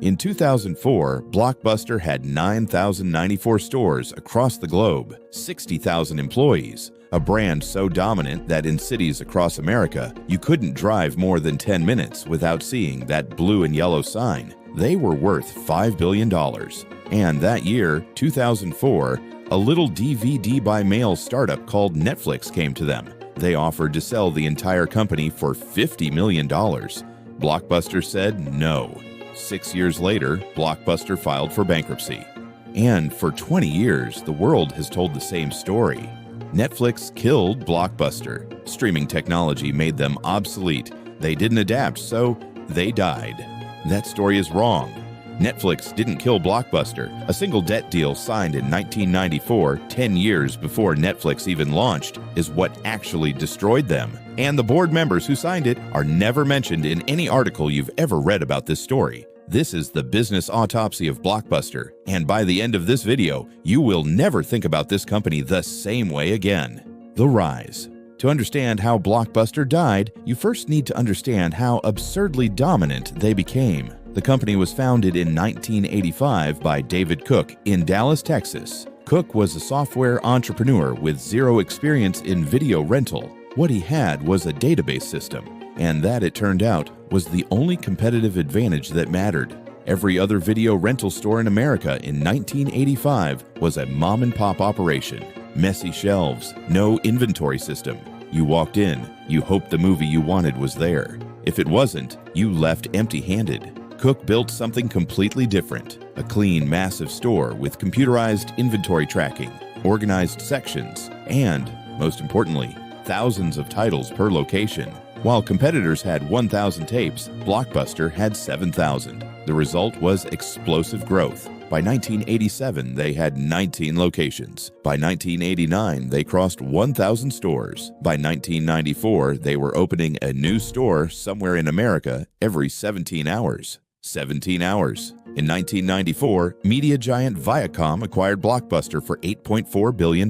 In 2004, Blockbuster had 9,094 stores across the globe, 60,000 employees, a brand so dominant that in cities across America, you couldn't drive more than 10 minutes without seeing that blue and yellow sign. They were worth $5 billion. And that year, 2004, a little DVD by mail startup called Netflix came to them. They offered to sell the entire company for $50 million. Blockbuster said no. 6 years later, Blockbuster filed for bankruptcy. And for 20 years, the world has told the same story. Netflix killed Blockbuster. Streaming technology made them obsolete. They didn't adapt, so they died. That story is wrong. Netflix didn't kill Blockbuster. A single debt deal signed in 1994, 10 years before Netflix even launched, is what actually destroyed them. And the board members who signed it are never mentioned in any article you've ever read about this story. This is the business autopsy of Blockbuster, and by the end of this video, you will never think about this company the same way again. The rise. To understand how Blockbuster died, you first need to understand how absurdly dominant they became. The company was founded in 1985 by David Cook in Dallas, Texas. Cook was a software entrepreneur with zero experience in video rental. What he had was a database system, and that, it turned out, was the only competitive advantage that mattered. Every other video rental store in America in 1985 was a mom-and-pop operation. Messy shelves, no inventory system. You walked in, you hoped the movie you wanted was there. If it wasn't, you left empty-handed. Cook built something completely different. A clean, massive store with computerized inventory tracking, organized sections, and, most importantly, thousands of titles per location. While competitors had 1,000 tapes, Blockbuster had 7,000. The result was explosive growth. By 1987, they had 19 locations. By 1989, they crossed 1,000 stores. By 1994, they were opening a new store somewhere in America every 17 hours. 17 hours. In 1994, media giant Viacom acquired Blockbuster for $8.4 billion,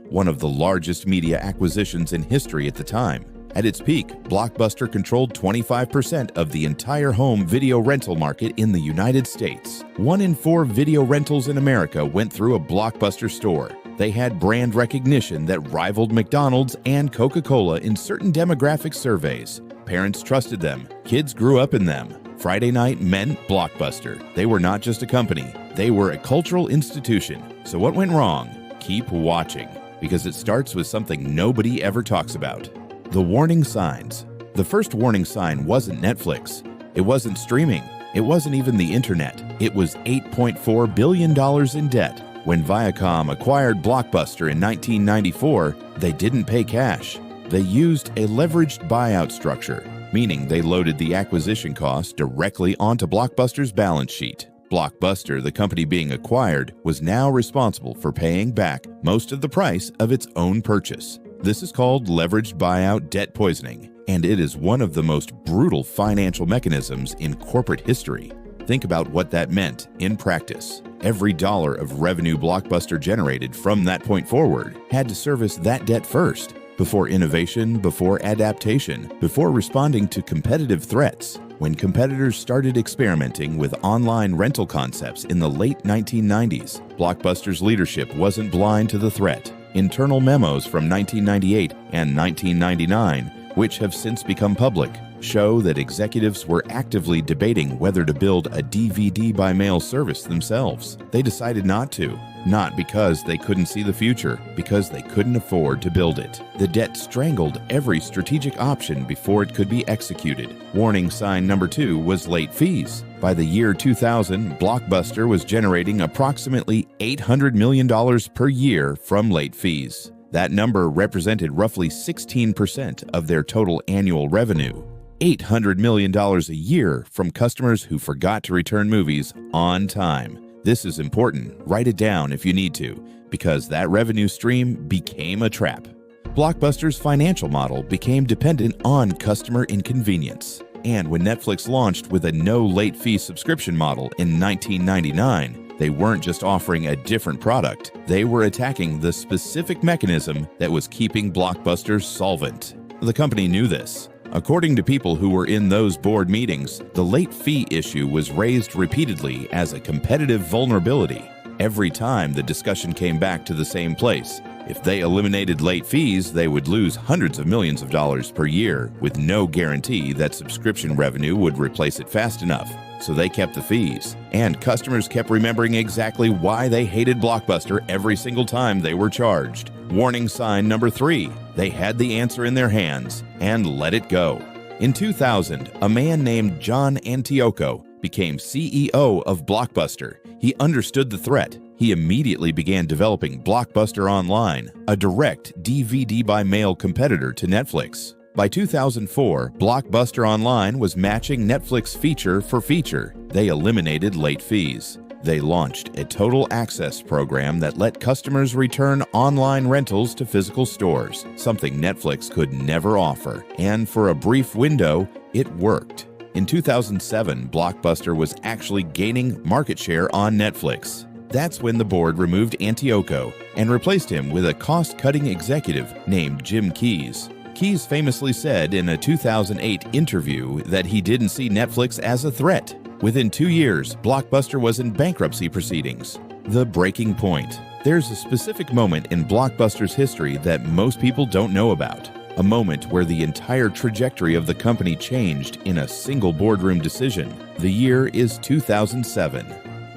one of the largest media acquisitions in history at the time. At its peak, Blockbuster controlled 25% of the entire home video rental market in the United States. 1 in 4 video rentals in America went through a Blockbuster store. They had brand recognition that rivaled McDonald's and Coca-Cola in certain demographic surveys. Parents trusted them. Kids grew up in them. Friday night meant Blockbuster. They were not just a company. They were a cultural institution. So what went wrong? Keep watching, because it starts with something nobody ever talks about. The warning signs. The first warning sign wasn't Netflix. It wasn't streaming. It wasn't even the internet. It was $8.4 billion in debt. When Viacom acquired Blockbuster in 1994, they didn't pay cash. They used a leveraged buyout structure, meaning they loaded the acquisition cost directly onto Blockbuster's balance sheet. Blockbuster, the company being acquired, was now responsible for paying back most of the price of its own purchase. This is called leveraged buyout debt poisoning, and it is one of the most brutal financial mechanisms in corporate history. Think about what that meant in practice. Every dollar of revenue Blockbuster generated from that point forward had to service that debt first, before innovation, before adaptation, before responding to competitive threats. When competitors started experimenting with online rental concepts in the late 1990s, Blockbuster's leadership wasn't blind to the threat. Internal memos from 1998 and 1999, which have since become public, show that executives were actively debating whether to build a DVD by mail service themselves. They decided not to. Not because they couldn't see the future, because they couldn't afford to build it. The debt strangled every strategic option before it could be executed. Warning sign number 2 was late fees. By the year 2000, Blockbuster was generating approximately $800 million per year from late fees. That number represented roughly 16% of their total annual revenue. $800 million a year from customers who forgot to return movies on time. This is important. Write it down if you need to, because that revenue stream became a trap. Blockbuster's financial model became dependent on customer inconvenience. And when Netflix launched with a no late fee subscription model in 1999, they weren't just offering a different product, they were attacking the specific mechanism that was keeping Blockbuster solvent. The company knew this. According to people who were in those board meetings, the late fee issue was raised repeatedly as a competitive vulnerability. Every time the discussion came back to the same place. If they eliminated late fees, they would lose hundreds of millions of dollars per year with no guarantee that subscription revenue would replace it fast enough. So they kept the fees, and customers kept remembering exactly why they hated Blockbuster every single time they were charged. Warning sign number 3, they had the answer in their hands and let it go. In 2000, a man named John Antioco became CEO of Blockbuster. He understood the threat. He immediately began developing Blockbuster Online, a direct DVD-by-mail competitor to Netflix. By 2004, Blockbuster Online was matching Netflix feature for feature. They eliminated late fees. They launched a total access program that let customers return online rentals to physical stores, something Netflix could never offer. And for a brief window, it worked. In 2007, Blockbuster was actually gaining market share on Netflix. That's when the board removed Antioco and replaced him with a cost-cutting executive named Jim Keyes. Keyes famously said in a 2008 interview that he didn't see Netflix as a threat. Within 2 years, Blockbuster was in bankruptcy proceedings. The breaking point. There's a specific moment in Blockbuster's history that most people don't know about. A moment where the entire trajectory of the company changed in a single boardroom decision. The year is 2007.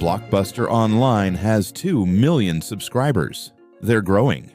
Blockbuster Online has 2 million subscribers. They're growing.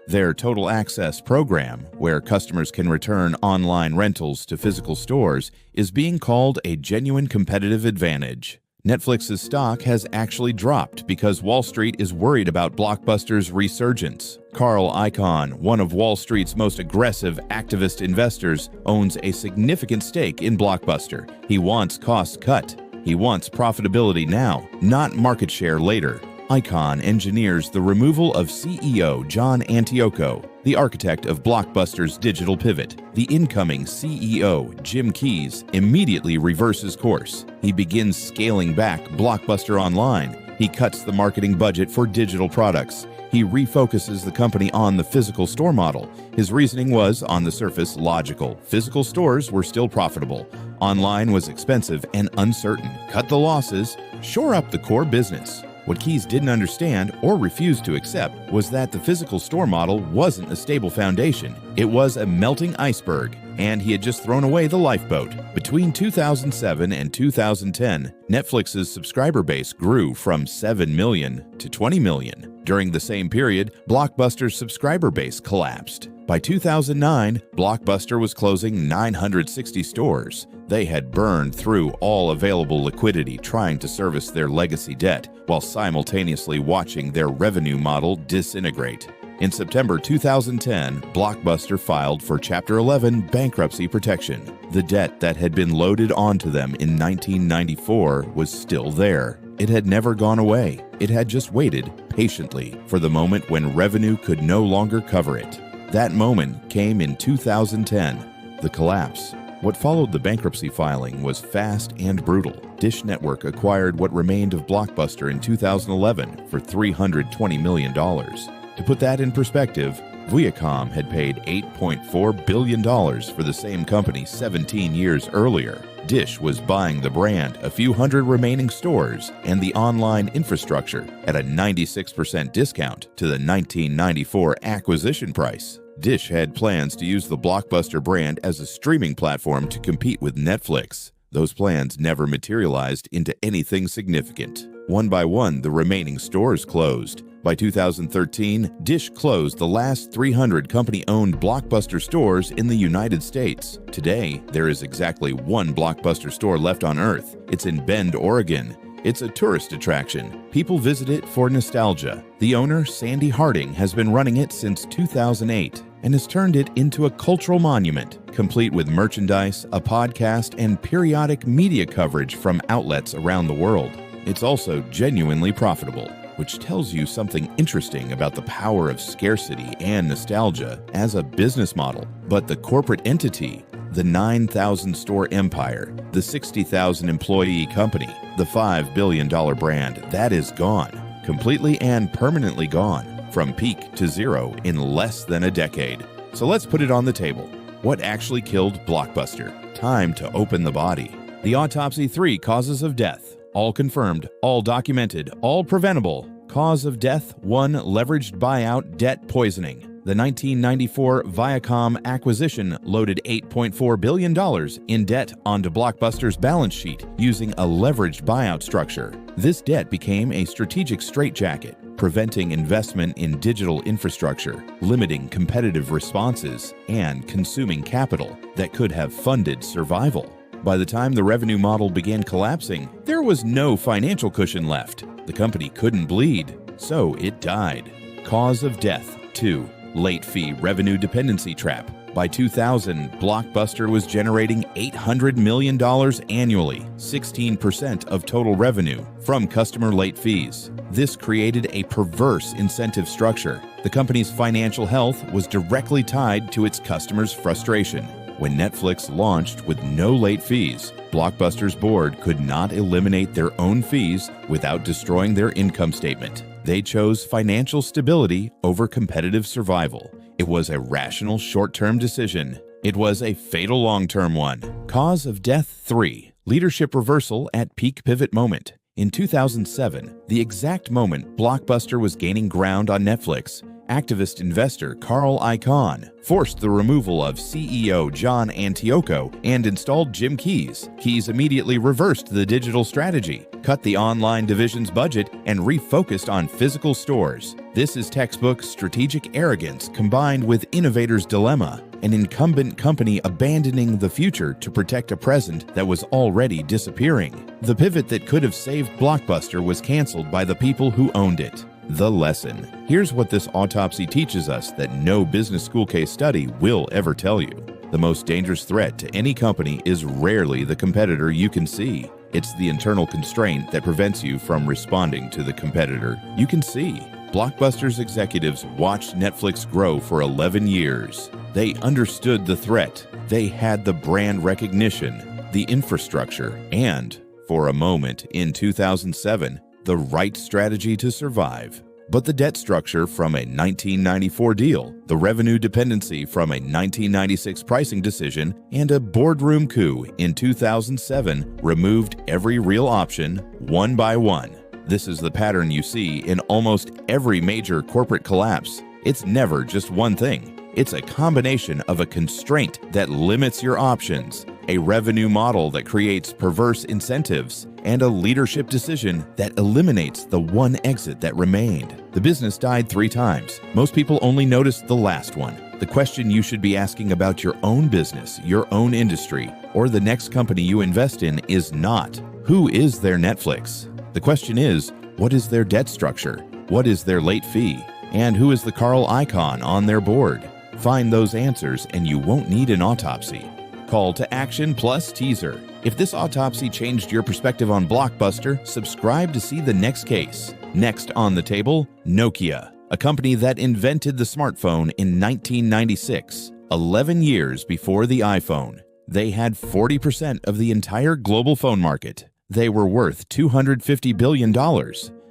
Their Total Access program, where customers can return online rentals to physical stores, is being called a genuine competitive advantage. Netflix's stock has actually dropped because Wall Street is worried about Blockbuster's resurgence. Carl Icahn, one of Wall Street's most aggressive activist investors, owns a significant stake in Blockbuster. He wants costs cut. He wants profitability now, not market share later. Icahn engineers the removal of CEO John Antioco, the architect of Blockbuster's digital pivot. The incoming CEO, Jim Keyes, immediately reverses course. He begins scaling back Blockbuster Online. He cuts the marketing budget for digital products. He refocuses the company on the physical store model. His reasoning was, on the surface, logical. Physical stores were still profitable. Online was expensive and uncertain. Cut the losses, shore up the core business. What Keyes didn't understand or refused to accept was that the physical store model wasn't a stable foundation. It was a melting iceberg, and he had just thrown away the lifeboat. Between 2007 and 2010, Netflix's subscriber base grew from 7 million to 20 million. During the same period, Blockbuster's subscriber base collapsed. By 2009, Blockbuster was closing 960 stores. They had burned through all available liquidity trying to service their legacy debt, while simultaneously watching their revenue model disintegrate. In September 2010, Blockbuster filed for Chapter 11 bankruptcy protection. The debt that had been loaded onto them in 1994 was still there. It had never gone away. It had just waited patiently for the moment when revenue could no longer cover it. That moment came in 2010, the collapse. What followed the bankruptcy filing was fast and brutal. Dish Network acquired what remained of Blockbuster in 2011 for $320 million. To put that in perspective, Viacom had paid $8.4 billion for the same company 17 years earlier. Dish was buying the brand, a few hundred remaining stores, and the online infrastructure at a 96% discount to the 1994 acquisition price. Dish had plans to use the Blockbuster brand as a streaming platform to compete with Netflix. Those plans never materialized into anything significant. One by one, the remaining stores closed. By 2013, Dish closed the last 300 company-owned Blockbuster stores in the United States. Today, there is exactly one Blockbuster store left on Earth. It's in Bend, Oregon. It's a tourist attraction. People visit it for nostalgia. The owner, Sandy Harding, has been running it since 2008 and has turned it into a cultural monument, complete with merchandise, a podcast, and periodic media coverage from outlets around the world. It's also genuinely profitable, which tells you something interesting about the power of scarcity and nostalgia as a business model. But the corporate entity, the 9,000 store empire, the 60,000 employee company, the $5 billion brand, that is gone, completely and permanently gone, from peak to zero in less than a decade. So let's put it on the table. What actually killed Blockbuster? Time to open the body. The Autopsy 3 causes of death. All confirmed, all documented, all preventable. Cause of death: 1. Leveraged buyout, debt poisoning. The 1994 Viacom acquisition loaded $8.4 billion in debt onto Blockbuster's balance sheet using a leveraged buyout structure. This debt became a strategic straitjacket, preventing investment in digital infrastructure, limiting competitive responses, and consuming capital that could have funded survival. By the time the revenue model began collapsing, there was no financial cushion left. The company couldn't bleed, so it died. Cause of death: 2. Late fee revenue dependency trap. By 2000, Blockbuster was generating $800 million annually, 16% of total revenue, from customer late fees. This created a perverse incentive structure. The company's financial health was directly tied to its customers' frustration. When Netflix launched with no late fees, Blockbuster's board could not eliminate their own fees without destroying their income statement. They chose financial stability over competitive survival. It was a rational short-term decision. It was a fatal long-term one. Cause of death: 3. Leadership reversal at peak pivot moment. In 2007, the exact moment Blockbuster was gaining ground on Netflix, activist investor Carl Icahn forced the removal of CEO John Antioco and installed Jim Keyes. Keyes immediately reversed the digital strategy, cut the online division's budget, and refocused on physical stores. This is textbook strategic arrogance combined with innovator's dilemma, an incumbent company abandoning the future to protect a present that was already disappearing. The pivot that could have saved Blockbuster was canceled by the people who owned it. The lesson. Here's what this autopsy teaches us that no business school case study will ever tell you. The most dangerous threat to any company is rarely the competitor you can see. It's the internal constraint that prevents you from responding to the competitor you can see. Blockbuster's executives watched Netflix grow for 11 years. They understood the threat. They had the brand recognition, the infrastructure, and, for a moment in 2007, the right strategy to survive. But the debt structure from a 1994 deal, the revenue dependency from a 1996 pricing decision, and a boardroom coup in 2007 removed every real option one by one. This is the pattern you see in almost every major corporate collapse. It's never just one thing. It's a combination of a constraint that limits your options, a revenue model that creates perverse incentives, and a leadership decision that eliminates the one exit that remained. The business died 3 times. Most people only noticed the last one. The question you should be asking about your own business, your own industry, or the next company you invest in is not, who is their Netflix? The question is, what is their debt structure? What is their late fee? And who is the Carl Icahn on their board? Find those answers and you won't need an autopsy. Call to action plus teaser. If this autopsy changed your perspective on Blockbuster, subscribe to see the next case. Next on the table, Nokia, a company that invented the smartphone in 1996, 11 years before the iPhone. They had 40% of the entire global phone market. They were worth $250 billion.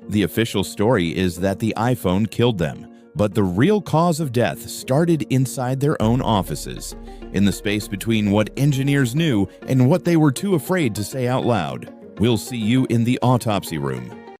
The official story is that the iPhone killed them. But the real cause of death started inside their own offices, in the space between what engineers knew and what they were too afraid to say out loud. We'll see you in the autopsy room.